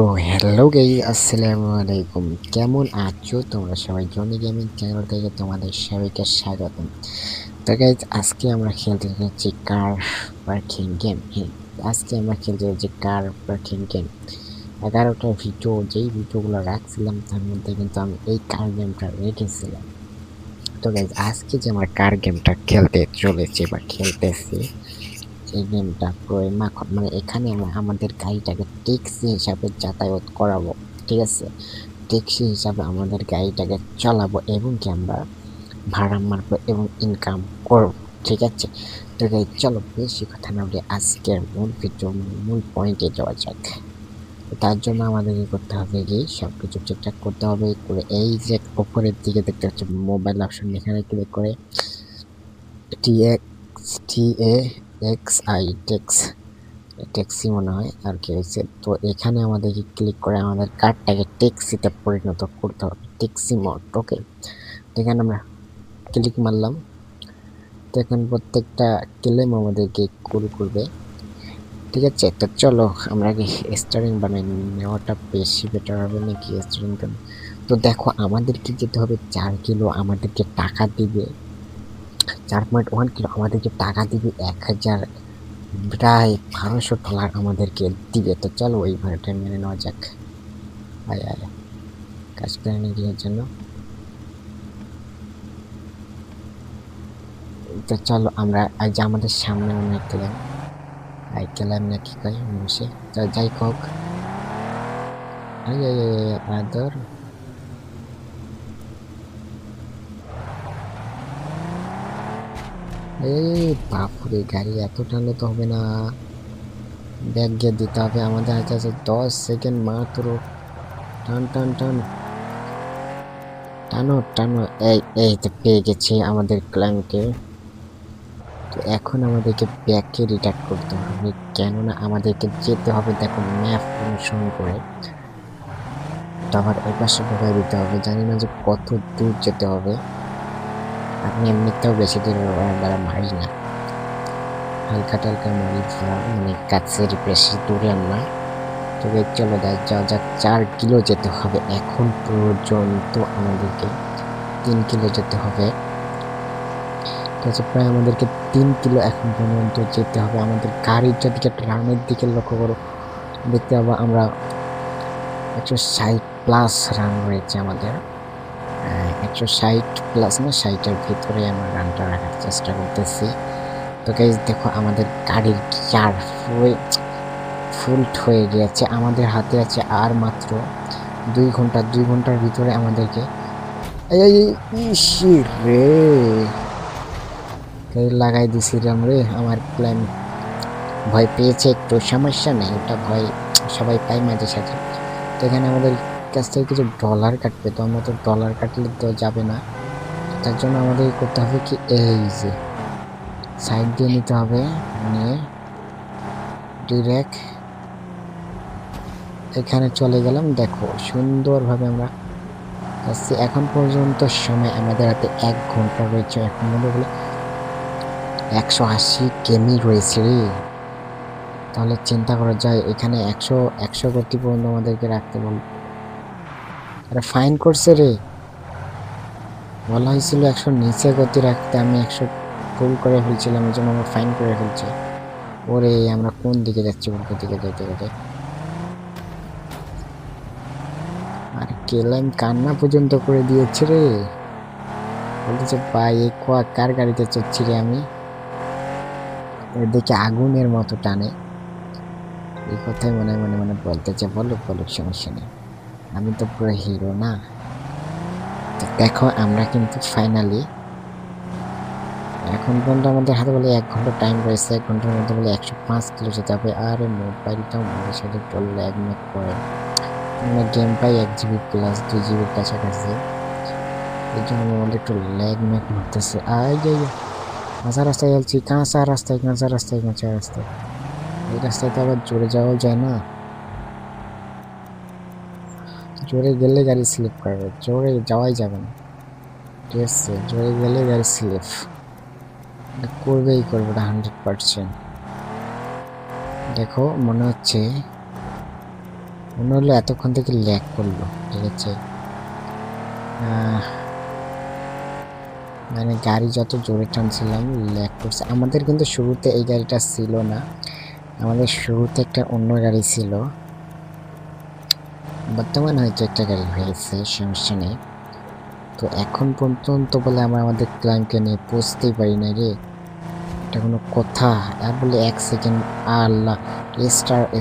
তো hello guys, আসসালামু আলাইকুম। কেমন আছো তোমরা সবাই? জনি গেমিং চ্যানেল থেকে তোমাদের সবাইকে স্বাগতম। তো গাইস, আজকে আমরা খেলতে যাচ্ছি কার পার্কিং গেম। আজকে আমরা খেলতে যাচ্ছি কার পার্কিং গেম। 11টা ভিডিও, যেই ভিডিওগুলো রাখছিলাম তার মধ্যে কিন্তু আমি এই কার গেমটা রেখেছিলাম। তো গাইস, আজকে যে আমরা কার গেমটা খেলতে চলেছি বা খেলতেছি, এই গেমটা পুরো মাখন। মানে এখানে আমরা আমাদের গাড়িটাকে ট্যাক্সি হিসাবে যাতায়াত করাবো, ঠিক আছে? ট্যাক্সি হিসাবে আমাদের গাড়িটাকে চালাবো এবং কি আমরা ভাড়া মারবো এবং ইনকাম করব, ঠিক আছে? তো গাইস, চলো বেশি কথা না বলে আজকের মূল ভিডিও, মূল পয়েন্টে যাওয়া যাক। তো তার জন্য আমাদের কি করতে হবে, কি সবকিছু ঠিকঠাক করতে হবে। করে এই যে উপরের দিকে দেখতে পাচ্ছি মোবাইল অপশন, এখানে ক্লিক করে TXI ট্যাক্সি মনে হয় আর কি হয়েছে। তো এখানে আমাদেরকে ক্লিক করে আমাদের কারটাকে ট্যাক্সিতে পরিণত করতে হবে, ট্যাক্সি মোড। ওকে, এখানে আমরা ক্লিক মারলাম। তো এখন প্রত্যেকটা ক্লেম আমাদেরকে কল করবে, ঠিক আছে? তো চলো আমরা কি স্টারিং বানাই নেওয়াটা বেশি বেটার হবে নাকি স্টারিং? তো দেখো, আমাদেরকে যেতে হবে 4 কিলো, আমাদেরকে টাকা দিবে 4.1 কিলো, আমাদেরকে টাকা দিবে 1000, প্রায় $1200 আমাদেরকে দিবে। তো চলো ওই ভাড়াটা মেনে নেওয়া যাক। আয় আয়, কাজ করে নিজের জন্য। তো চলো আমরা আজ আমাদের সামনে অনেক গেলাম, আই গেলাম না কি কয় বসে। তো যাই হোক, আয় আয় আয় আদর। এই বাপুরে, গাড়ি এত টানলে তো হবে না, ব্যাক গিয়ে দিতে হবে। আমাদের হাতে আছে 10 সেকেন্ড মাত্র। টান টান টান, টানো টানো। এই এই তো পেয়ে গেছি আমাদের ক্লায়েন্টকে। তো এখন আমাদেরকে ব্যাকে রিটার্ন করতে হবে, কেননা আমাদেরকে যেতে হবে, দেখো, ম্যাপ অনুসরণ করে। তো আবার ওই পাশে ঢোকাই দিতে হবে, জানি না যে কত দূর যেতে হবে। আপনি এমনিতেও বেশি দূর দ্বারা মারি না, হালকা টালকা মারি, মানে কাছের বেশি দূরে না। তবে চলো যাওয়া যাক। 4 কিলো যেতে হবে এখন পর্যন্ত, আমাদেরকে 3 কিলো যেতে হবে, ঠিক আছে? প্রায় আমাদেরকে 3 কিলো এখন পর্যন্ত যেতে হবে। আমাদের গাড়ির দিকে, রানের দিকে লক্ষ্য করো, দেখতে পাবো আমরা 160 প্লাস রান রয়েছে আমাদের। 160 প্লাস না, 60-এর ভিতরে আমরা রানটা রাখার চেষ্টা করতেছি। তো গাইস দেখো, আমাদের গাড়ির গিয়ার ফুল হয়ে গিয়েছে। আমাদের হাতে আছে আর মাত্র 2 ঘন্টা। 2 ঘন্টার ভিতরে আমাদেরকে রে গাড়ি লাগাই দিছি রে। আমার প্ল্যান ভয় পেয়েছে একটু, সমস্যা নেই, ওটা ভয় সবাই পায় মাঝে সাঝে। তো এখানে আমাদের কাছ থেকে কিছু ডলার কাটবে, তো আমরা তো ডলার কাটলে তো যাবে না। তার জন্য আমাদের করতে হবে কি, এই যে সাইড দিয়ে নিতে হবে, নিয়ে ডিরেক্ট এখানে চলে গেলাম। দেখো সুন্দরভাবে আমরা আসছি। এখন পর্যন্ত সময় আমাদের হাতে 1 ঘন্টা রয়েছে। এখন মনে বলে 180 কেমি রয়েছে রে। তাহলে চিন্তা করা যায়, এখানে 100 গতি পর্যন্ত আমাদেরকে রাখতে বল। আরে ফাইন করছে রে, বলা হয়েছিল 100 নিচে গতি রাখতে, আমি 100 ফুল করে ফেলছিলাম, এই জন্য আমরা ফাইন করে ফেলছি। ওরে, আমরা কোন দিকে যাচ্ছি? উল্টো দিকে যেতে যেতে আর কেলাম কান্না পর্যন্ত করে দিয়েছে রে। বলতেছে ভাই, এই কার গাড়িতে চড়ছি রে আমি, দেখে আগুনের মতো টানে। এই কথাই মনে মনে মনে বলতেছে, বলুক বলুক, সমস্যা নেই, আমি তো পুরো হিরো না। তো দেখো, আমরা কিন্তু ফাইনালি এখন পর্যন্ত আমাদের হাতে বলে 1 ঘন্টা টাইম রয়েছে। 1 ঘন্টার মধ্যে বলে 105 কিলো যেতে হবে। আর মোবাইলটাও মাঝে সাথে একটু ল্যাগ ম্যাগ করে, মানে গেম পাই 1 জিবি প্লাস 2 জিবির কাছাকাছি, এই জন্য আমাদের একটু ল্যাগ ম্যাগ মারতেছে। কাঁচা রাস্তায় যাচ্ছি, কাঁচা রাস্তায় কাঁচা রাস্তায় কাঁচা রাস্তায়। এই রাস্তায় তো আবার জোরে যাওয়াও যায় না, জোরে গেলে গাড়ি স্লিপ করবে, জোরে যাওয়াই যাবে না, ঠিক আছে? জোরে গেলে গাড়ি স্লিপ করবেই করবে, 100%। দেখো মনে হচ্ছে মনে হলো এতক্ষণ থেকে ল্যাগ করলো, ঠিক আছে। মানে গাড়ি যত জোরে টানছিলাম ল্যাগ করছে। আমাদের কিন্তু শুরুতে এই গাড়িটা ছিল না, আমাদের শুরুতে একটা অন্য গাড়ি ছিল, বর্তমানে হয়তো একটা গাড়ি হয়েছে, সমস্যা নেই। তো এখন পর্যন্ত বলে আমরা আমাদের ক্লায়েন্টকে নিয়ে পৌঁছতেই পারি না রে, এটা কোনো কথা? আর বলে 1 সেকেন্ড, আল্লাহ,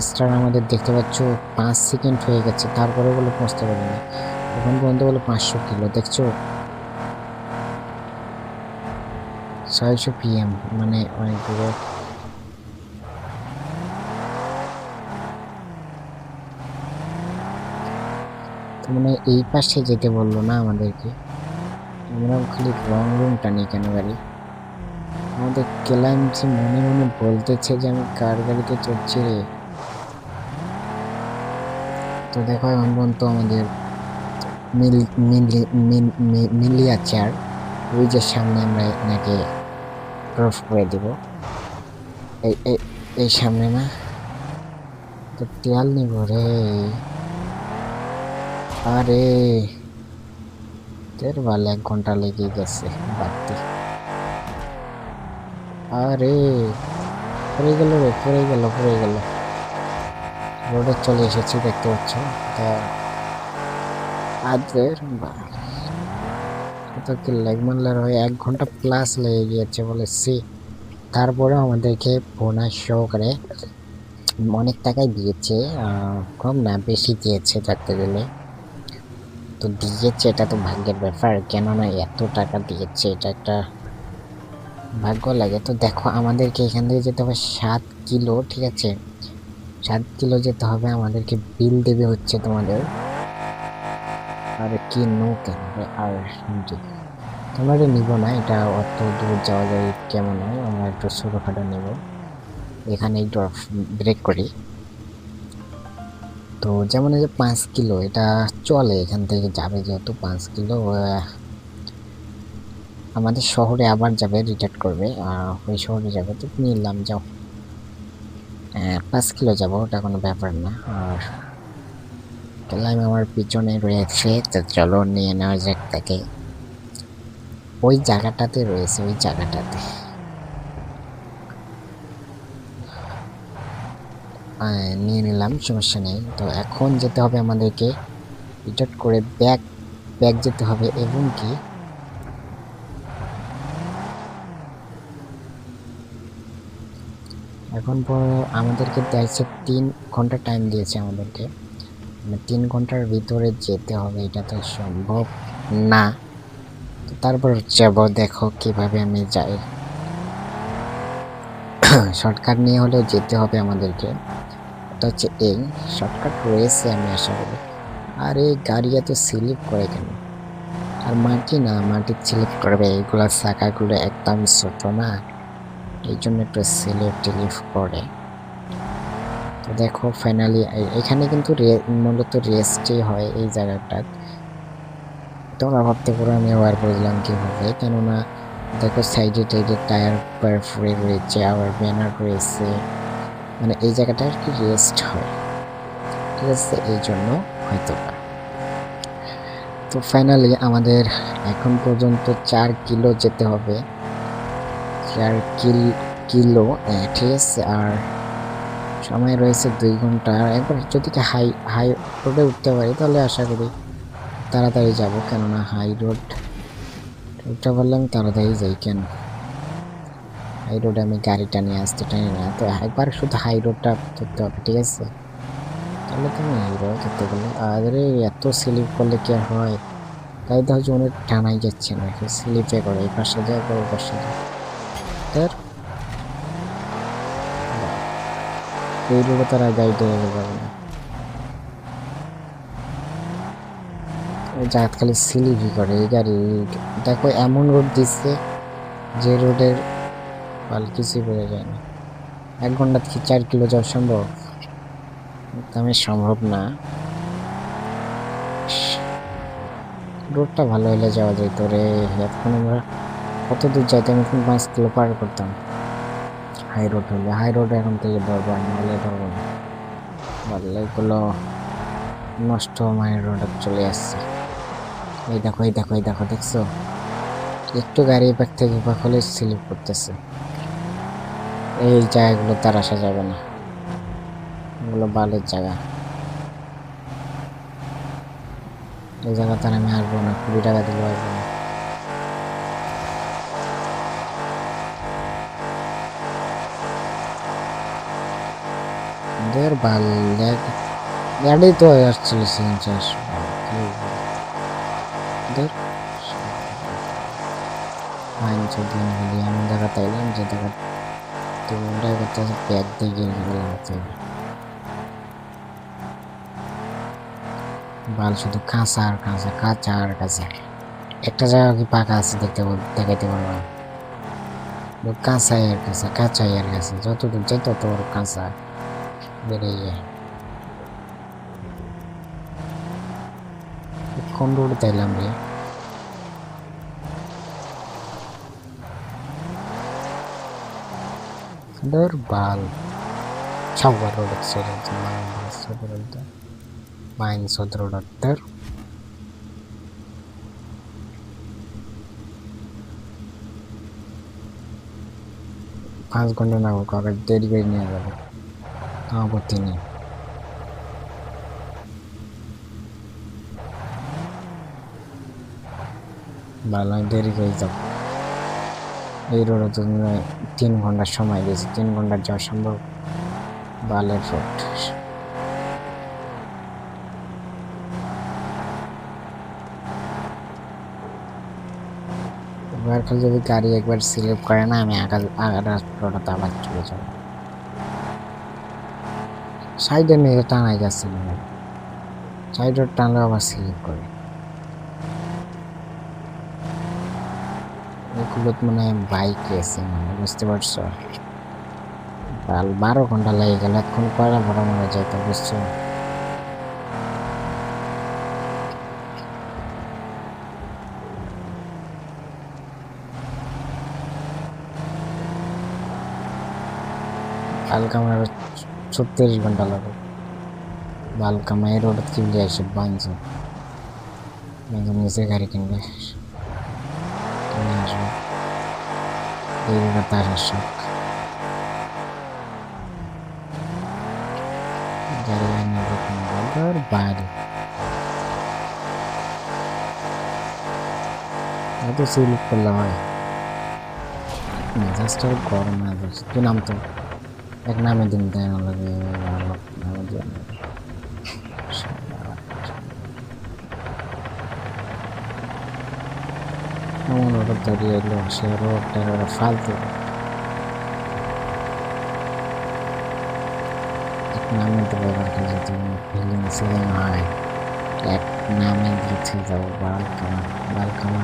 স্টার আমাদের দেখতে পাচ্ছ 5 সেকেন্ড হয়ে গেছে, তারপরে বলে পৌঁছতে পারি না। এখন পর্যন্ত বলে 500 কিলো, দেখছো 600 PM, মানে অনেক দূরে। তো মানে এই পাশে যেতে বললো না আমাদেরকে, আমরা খালি রং রুম টানি কেন গাড়ি। আমাদের ক্লায়েন্ট যে মনে মনে বলতেছে যে আমি কার গাড়িতে চড়ছি রে। তো দেখো এখন পর্যন্ত আমাদের মিলিয়াচার ওই যে সামনে আমরা এনাকে ক্রস করে দিব, এই সামনে না, তো তেল নিব রে। আরে তের বাল 1 ঘন্টা লেগে গেছে বাড়তি। আরে পড়ে গেল রে, পড়ে গেল। রোডে চলে এসেছি দেখতে পাচ্ছ। তা আজের কত কি লেগ মারলার হয়, 1 ঘন্টা প্লাস লেগে গিয়েছে বলে সি। তারপরে আমাদেরকে বোনাস সহকারে অনেক টাকাই দিয়েছে, কম না বেশি দিয়েছে ধরতে গেলে। তো দিয়েছে, এটা তো ভাগ্যের ব্যাপার, কেননা এত টাকা দিয়েছে, এটা একটা ভাগ্য লাগে। তো দেখো আমাদেরকে এখান থেকে যেতে হবে 7 কিলো, ঠিক আছে, 7 কিলো যেতে হবে আমাদেরকে। বিল দেবে হচ্ছে তোমাদের, আর কি নো কেন, আর তোমরা নিব না, এটা অত দূর যাওয়া যায় কেমন হয়, আমরা একটু ছোটোখাটো নেব। এখানে একটু ব্রেক করি। তো যেমন এই যে 5 কিলো এটা চলে, এখান থেকে যাবে যেহেতু 5 কিলো, আমাদের শহরে আবার যাবে, রিটার্ন করবে, ওই শহরে যাবে। তো নিলাম, যাও 5 কিলো যাবো, ওটা কোনো ব্যাপার না। আর ক্লাইম আমার পিছনে রয়েছে, তো চলো নিয়ে নেওয়া যাক তাকে। ওই জায়গাটাতে রয়েছে, ওই জায়গাটাতে নিয়ে নিলাম, সমস্যা নেই। তো এখন যেতে হবে আমাদেরকে রিটার্ন করে ব্যাক যেতে হবে, এবং কি এখন আমাদেরকে দিয়েছে 3 ঘন্টা টাইম দিয়েছে আমাদেরকে, মানে 3 ঘন্টার ভিতরে যেতে হবে, এটা তো সম্ভব না। তো তারপর যাব, দেখো কিভাবে আমি যাই। শর্টকাট নিয়ে হলেও যেতে হবে আমাদেরকে, এটা হচ্ছে এই শর্টকাট রয়েছে আমি আশা করি। আর এই গাড়ি এত স্লিপ করে কেন? আর মাটি না, মাটি স্লিপ করবে, এইগুলার চাকাগুলো একদম ছোট না, এই জন্য একটু স্লিপ টিলিপ করে। তো দেখো ফাইনালি এখানে কিন্তু মূলত রেস্টই হয় এই জায়গাটা। তোমরা ভাবতে পারো আমি আবার বুঝলাম কীভাবে, কেননা দেখো সাইডে টাইডে টায়ার ফুরে রয়েছে, আবার ব্যানার রয়েছে, মানে এই জায়গাটা আর কি রেস্ট হয়, ঠিক আছে, এই জন্য হয়তো। তো ফাইনালি আমাদের এখন পর্যন্ত 4 কিলো যেতে হবে, 4 কিলো, ঠিক আছে। আর সময় রয়েছে 2 ঘন্টা। একবার যদি হাই রোডে উঠতে পারি তাহলে আশা করি তাড়াতাড়ি যাব, কেননা হাই রোড উঠতে পারলে আমি তাড়াতাড়ি যাই। কেন হাই রোডে আমি গাড়িটা নিয়ে আসতে টানি না, তো একবার শুধু হাই রোডটা ধরতে হবে, ঠিক আছে, তাহলে তুমি হিরো ধরতে গেলে। আরে এত স্লিপ করলে কি আর হয়, তাই তো হচ্ছে অনেক টানাই যাচ্ছে না, স্লিপে করে এই পাশে যায়, ওই পাশে যায়। তার এই রোডে তারা গাড়ি ডেকে যাবে না, জাত খালি স্লিপই করে এই গাড়ি। দেখো এমন রোড দিচ্ছে যে রোডের পাল কিছুই বোঝা যায় না। 1 ঘন্টা থেকে 4 কিলো যাওয়া সম্ভব? আমি সম্ভব না। রোডটা ভালো হলে যাওয়া যেত রে, এখন আমরা কত দূর যাইতাম, এখন 5 কিলো পার করতাম। হাই রোড হলে, হাই রোড এখন থেকে ধরবো, নাহলে ধরবো না, বললে এগুলো নষ্ট মায়ের রোড চলে আসছে। এই দেখো এই দেখো এই দেখো, দেখছো? একটু গাড়ি এপাক থেকে এপাক হলে স্লিপ করতেছে। এই জায়গাগুলো তার আসা যাবে না, এগুলো বালের জায়গা। এই জায়গা তার আমি আসবো না, 20 টাকা দিলেও আসবো না। দের বাল গাড়ি তো আসছিল সিনচার এমন জায়গা তাইলাম যে জায়গা তোমরা করতে ব্যাগ দিয়ে গিয়ে গেলাম। বাল শুধু কাঁচা আর কাঁচা, কাঁচা আর কাঁচা। একটা জায়গা কি পাকা আছে দেখাইতে পারবো না। কাঁচাই আর কাঁচা, কাঁচাই আর কাঁচা, যতদূর যাই তত ওর কাঁচা বেড়ে যায়। কোন রোড তাইলাম রে? ধর বাল সাউয়ার রোড ছেড়ে মাইন সদর রোড ধর। 5 ঘন্টা না হোক, আবার দেরি করে নিয়ে যাবে, আপত্তি নেই। ভালো দেরি করে যাব। এই রোডে তো 3 ঘন্টার সময় দিয়েছে, 3 ঘন্টার যাওয়া সম্ভব? বালের রোড। এবার যদি গাড়ি একবার স্লিপ করে না, আমি আগের রাস্তাটা আবার চলে যাবো। সাইডে নিয়ে টানাই যাচ্ছে না, সাইডে টানলে আবার স্লিপ করে। এগুলো মানে বাইক এসে মানে, বুঝতে পারছো? 12 ঘন্টা লেগে গেল, এখন কয়টা বড় মনে যাইতো, বুঝছো? বালকামায় 36 ঘন্টা লাগবে। বালকামায় রোড কিনলে আসে বাঞ্চো নিচে গাড়ি কিনবে কিনে আসবে। এই রোডে তার শখ গাড়ি এনে দেখুন বাইরে এত স্লিপ করলাম হয়। মেজাজটা গরম হয়ে যাচ্ছে। তুই নাম তো এক নামে দিন দেয় না লাগে, নামে দিয়ে এমন ওটা দাঁড়িয়ে এলো, সে রোডটা ফালতু। এক নামে দেবো যদি ফিলিং সিলিং হয়, এক নামে দিতে যাবো বালকামা। বালকামা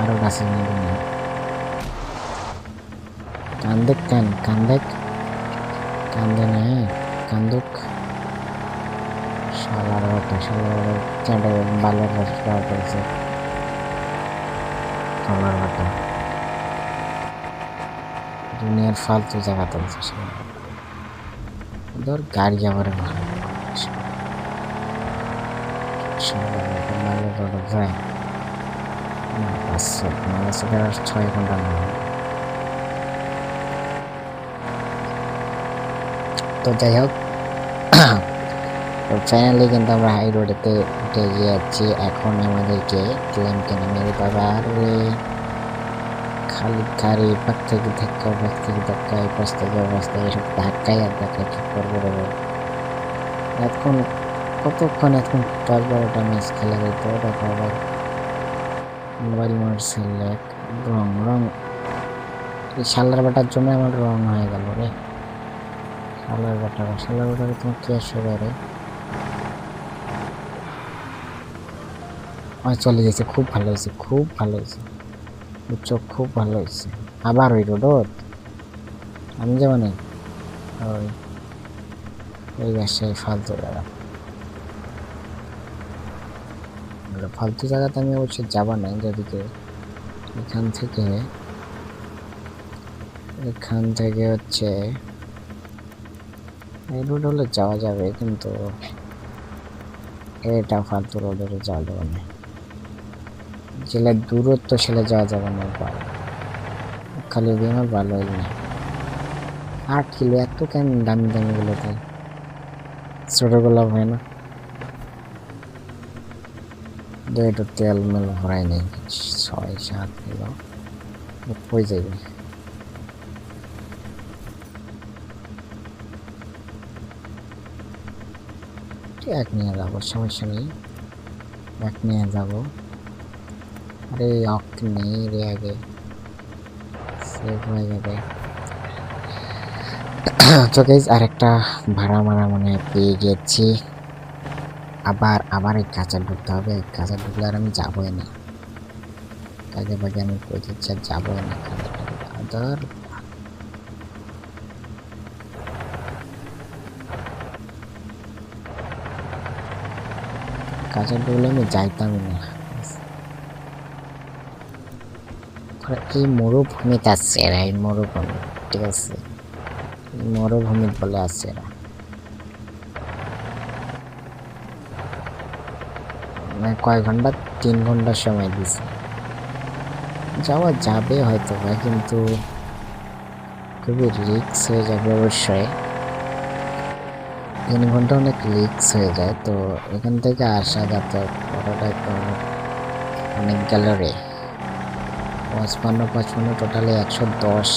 আরো গাছে নেবে না। কান্দেক কান কান্দেক কান্দে না, কান্দুক শালার ওটা শালার চাঁদে বালের রাস্তা করেছে শালার ওটা দুনিয়ার ফালতু জায়গা তুলছে। ধর গাড়ি আবার বালের রোডে যায় 6 ঘন্টা না। তো যাই হোক, তো ফাইনালি কিন্তু আমরা হাই রোডেতে উঠে গিয়েছি। এখন আমাদেরকে ক্লাইমকে নামিয়ে দিতে হবে। আর খালি গাড়ি পাক থেকে ধাক্কা এই পাশ থেকে অবস্থা এসব ধাক্কাই আর ধাক্কা কি করবো রে। এখন কতক্ষণ, এখন 10-12টা ম্যাচ খেলা যেত। দেখো আবার মোবাইল মারছে রং এই শালার বাটার জন্য আমার রং হয়ে গেল রে। শালার বাটারে তোমার কি আসবে রে? চলে গেছে, খুব ভালো হয়েছে, খুব ভালো হয়েছে, বুঝছো, খুব ভালো হয়েছে। আবার ওই রোড আমি যাবো না, ওই ব্যবসায় ফালতু জায়গা, ফালতু জায়গাতে আমি অবশ্যই যাবো না। যেদিকে এখান থেকে হচ্ছে এই রোড হলে যাওয়া যাবে, কিন্তু এটা ফালতু রোডে যাওয়া যাবে না। জেলার দূরত্ব সেলে যাওয়া যাবে না। খালি বিমার ভালো হইল না। 8 কিলো এত কেন দামি দামি গুলোতে, ছোটগুলো হয় না? একটু তেল মেল ভরাই নেই, 6-7 কিলো কই যাবে। এক নিয়ে যাবো, সমস্যা নেই, এক নিয়ে যাবো। আরে অক নেই রে, আগে সেভ হয়ে যাবে। তো গাইজ আরেকটা ভাড়া মারা মানে পেয়ে গেছি। আবার এই কাঁচা ঢুকতে হবে, কাঁচা ঢুকলে আর আমি যাবোই না। আগে ভাগে আমি কই দিচ্ছি আর যাবোই না। আদার কাঁচা ঢুকলে আমি যাইতামই না। এই মরুভূমিতে আসছে এরা, এই মরুভূমি, ঠিক আছে, মরুভূমি বলে আসছে এরা। মানে কয় ঘন্টা, 3 ঘন্টা সময় দিছে। যাওয়া যাবে হয়তো বা, কিন্তু খুবই রিস্ক হয়ে যাবে অবশ্যই। 3 ঘন্টা অনেক রিস্ক হয়ে যায়। তো এখান থেকে আসা যাতায়াত করাটা তো অনেক গেল রে। 55 টোটালি $110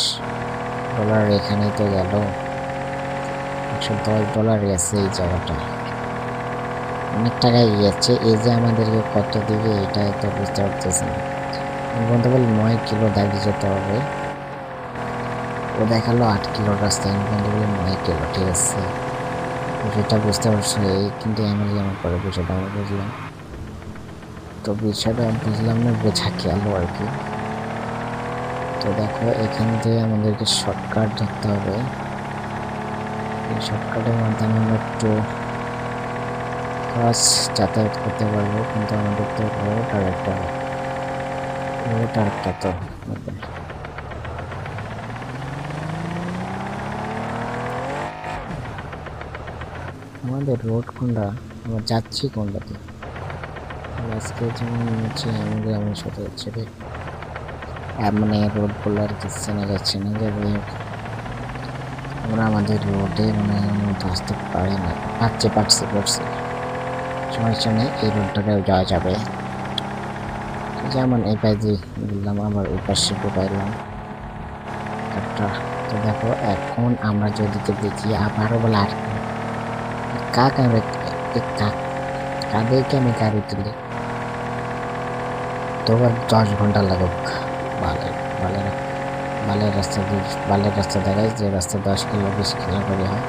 এখানেই তো গেল। $110 গেছে এই জায়গাটা, অনেক টাকাই গেছে। এই যে আমাদেরকে কত দিবে এটা তো বুঝতে পারতেছি না। বলতে পারি 9 কিলো দাঁড়িয়ে যেতে হবে। ও দেখালো 8 কিলোর রাস্তা, আমি বলতে পারি 9 কিলো, ঠিক আছে। যেটা বুঝতে পারছি এই, কিন্তু এমন করে বিষয়টা আমি বুঝলাম। তো বিষয়টা বুঝলাম না, বোঝা গেল আর কি। তো দেখো এখান থেকে আমাদেরকে শর্টকাট ধরতে হবে। এই শর্টকাটের মাধ্যমে আমরা একটু কাজ যাতায়াত করতে পারবো, কিন্তু আমাদের তো রোড আর একটা তো হবে। আমাদের রোড কোনটা, আমরা যাচ্ছি কোনটাতে? আজকে যেমন হচ্ছে আমি সাথে হচ্ছে মানে রোড গুলো আর কি চেনা যাচ্ছে না, যে আমরা আমাদের রোডে মানে আসতে পারি না। পারছি সমস্যা নেই, এই রোডটাতেও যাওয়া যাবে। যেমন এই পাশে বললাম, আবার ওই পাশে ঢুকাইলাম একটা। তো দেখো এখন আমরা যদি দেখি আবারও বলে আর কাদেরকে আমি গাড়ি তুলি, তো 10 ঘন্টা লাগুক। বালের বালের বালের রাস্তা দেখায়, যে রাস্তা 10 কিলো 20 কিলো করে হয়।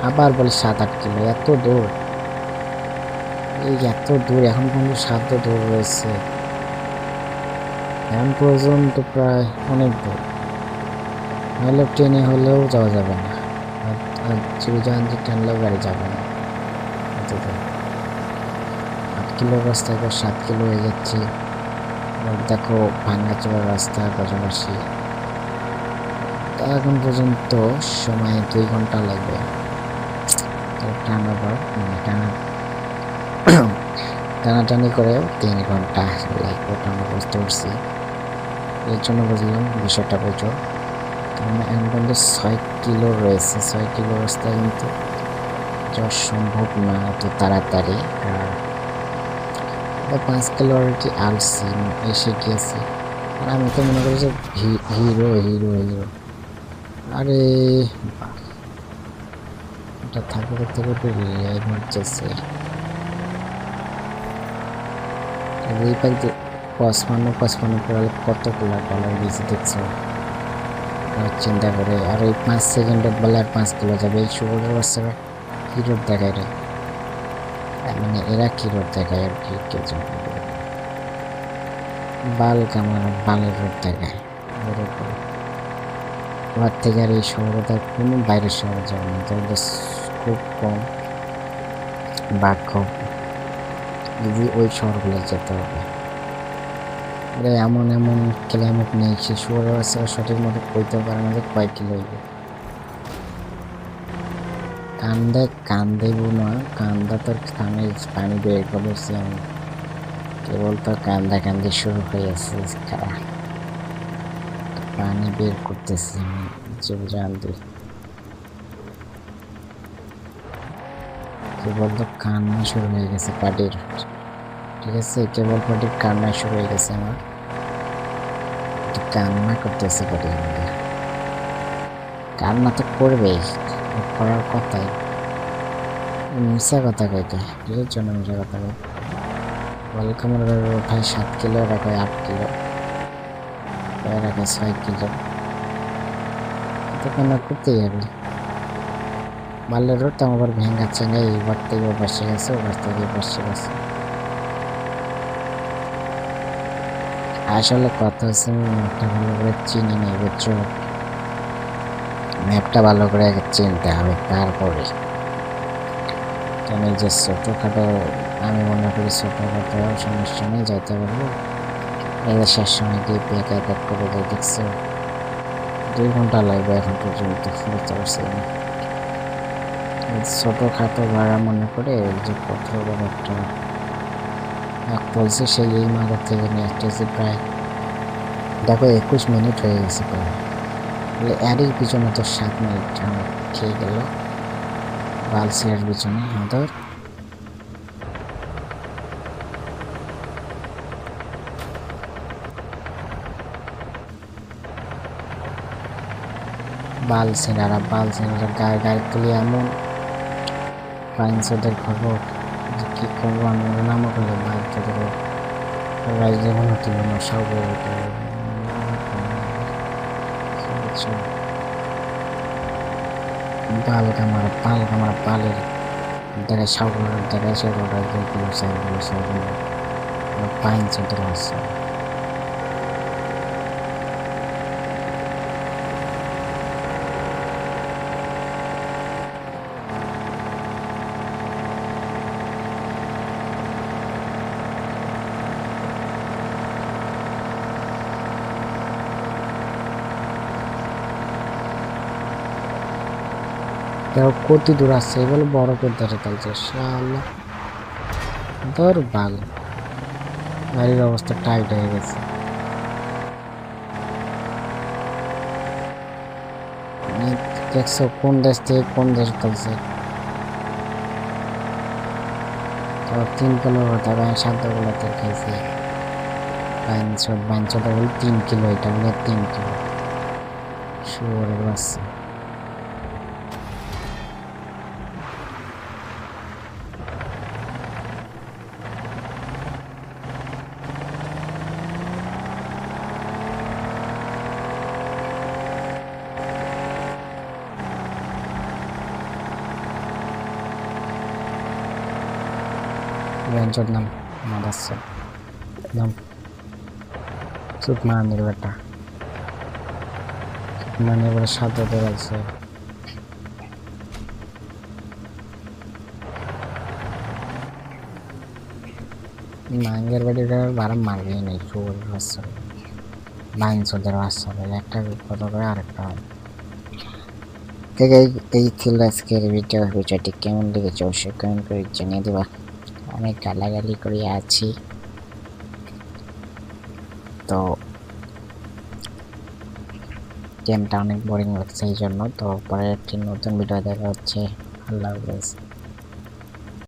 আবার বলে 7-8 কিলো, এত দূর, এই এত দূর, এখন পর্যন্ত 7 দূর রয়েছে, এখন পর্যন্ত প্রায় অনেক দূর। নাহলে ট্রেনে হলেও যাওয়া যাবে না, আর চিড়িজাহাজ টানলেও গাড়ি যাবে না। 8 কিলো রাস্তায় 7 কিলো হয়ে যাচ্ছে। দেখো ভাঙাচোরা রাস্তা পাশাপাশি। এখন পর্যন্ত সময় 2 ঘন্টা লাগবে। টানাটানি করে 3 ঘন্টা লাগবে, ওটা আমরা বুঝতে পারছি। এর জন্য বুঝলাম বিষয়টা বুঝো। এখন পর্যন্ত 6 কিলো রয়েছে, 6 কিলো রাস্তায় কিন্তু যাওয়া সম্ভব না এত তাড়াতাড়ি। আর 5 কিলো আর কি আলসি এসে গিয়েছে। আর আমি তো মনে করি যে হিরো হিরো হিরো। আরে এটা থাকতে থাকতে একটু রিয়াইড হচ্ছে। এই পাক 55 পড়ালে কতগুলো ডলার বেশি দেখছো, চিন্তা করে। আর ওই 5 সেকেন্ডের বলে আর 5 কিলো যাবে। এই শুভর বাচ্চারা কি রোড দেখায় রে, মানে এরা কি রোড দেখায় আর কি, কে জানে। বাল কামার বালের রোড দেখায়। ওর থেকে আর এই শহরটা কোনো বাইরের শহরে যাবে না, তাহলে খুব কম বা খুব যদি ওই শহরগুলো যেতে হবে। এমন ক্লাইমেট নেই, সে শহরের বাচ্চারা সঠিক মতো কইতে পারে না যে কয় কিলো হইবে। কান দেব না, কান্দা তোর কানে পানি বের করেছি আমি, কেবল তো কান্দি শুরু হয়েছে, পানি বের করতেছি আমি জীবজান দিয়ে, কেবল তো কান্না শুরু হয়ে গেছে পাটির, ঠিক আছে, কেবল পাটির কান্না শুরু হয়ে গেছে আমার, কান্না করতেছে পাটি আমাদের, কান্না তো করবেই, করার কথাই, মিশা কথা কইতে, কিসের জন্য মিশা কথা কই, ওয়েলকামের ওঠায় 7 কিলো, রাখে 8 কিলো, রাখে 6 কিলো, তো কান্না করতেই হবে। বাল্যের রোড তো আমার ভেঙাচ্ছে না, এইবার থেকে বসে গেছে, ওবার থেকে বসে গেছে। আসলে কথা হচ্ছে ম্যাপটা ভালো করে চিনি নেই, বুঝছো, ম্যাপটা ভালো করে চিনতে হবে, তারপরে এই যে ছোটোখাটো, আমি মনে করি ছোটোখাটো সমস্যা নেই, যাইতে পারবো। এই যে শেষ সময় গিয়ে ব্যাক করে দিয়ে দেখছো 2 ঘন্টা লাগবে এখন পর্যন্ত, বুঝতে পারছি আমি। ছোটোখাটো ভাড়া মনে করে যে কত বড় একটা বলছে, সেই এই মাথা থেকে নিয়ে আসতেছি প্রায়, দেখো 21 মিনিট হয়ে গেছে প্রায়, এরই পিছনে তো 7 মিনিট আমার খেয়ে গেল, বালসিয়ার পিছনে আমাদের। বালসেনারা গায়ে তুলি এমন পাইনসদের খবর যে কী করবো, আমি ওর নামও করলে বাধ্য দেবো, যেমন তুল না সব পাল কামারা পালের দেখায় সাগর, দেখায় সাগর, পাইনসদের আছে। দেখো কত দূর আসছে, এগুলো বড় করে ধরে ফেলছে শালা, ধর বাল, গাড়ির অবস্থা টাইট হয়ে গেছে। দেখছো কোন দেশ থেকে কোন দেশ ফেলছে, 3 কিলো কথা, 7 কিলো তেল খাইছে, বাইনশোটা বলে 3 কিলো, এটা বলে 3 কিলো, শুয়োরের বাচ্চা। বেঞ্চর নাম মাদাচ্ছে নাম, চুপ মারানির বেটা, মানে এবারে সাথে বেড়াচ্ছে, মাঙ্গের বাড়ির ভাড়া মারবেই নেই, শুয়োরের বাচ্চা, বাইনচোদের বাচ্চা, একটা কথা করে আরেকটা হয়। এই ছিল আজকের ভিডিওটি কেমন লেগেছে অবশ্যই কমেন্ট করে জানিয়ে দেবা। অনেক গালাগালি করে আছি, তো গেমটা অনেক বোরিং লাগছে, এই জন্য। তো পরে একটি নতুন ভিডিও দেখা হচ্ছে, আল্লাহ হাফেজ।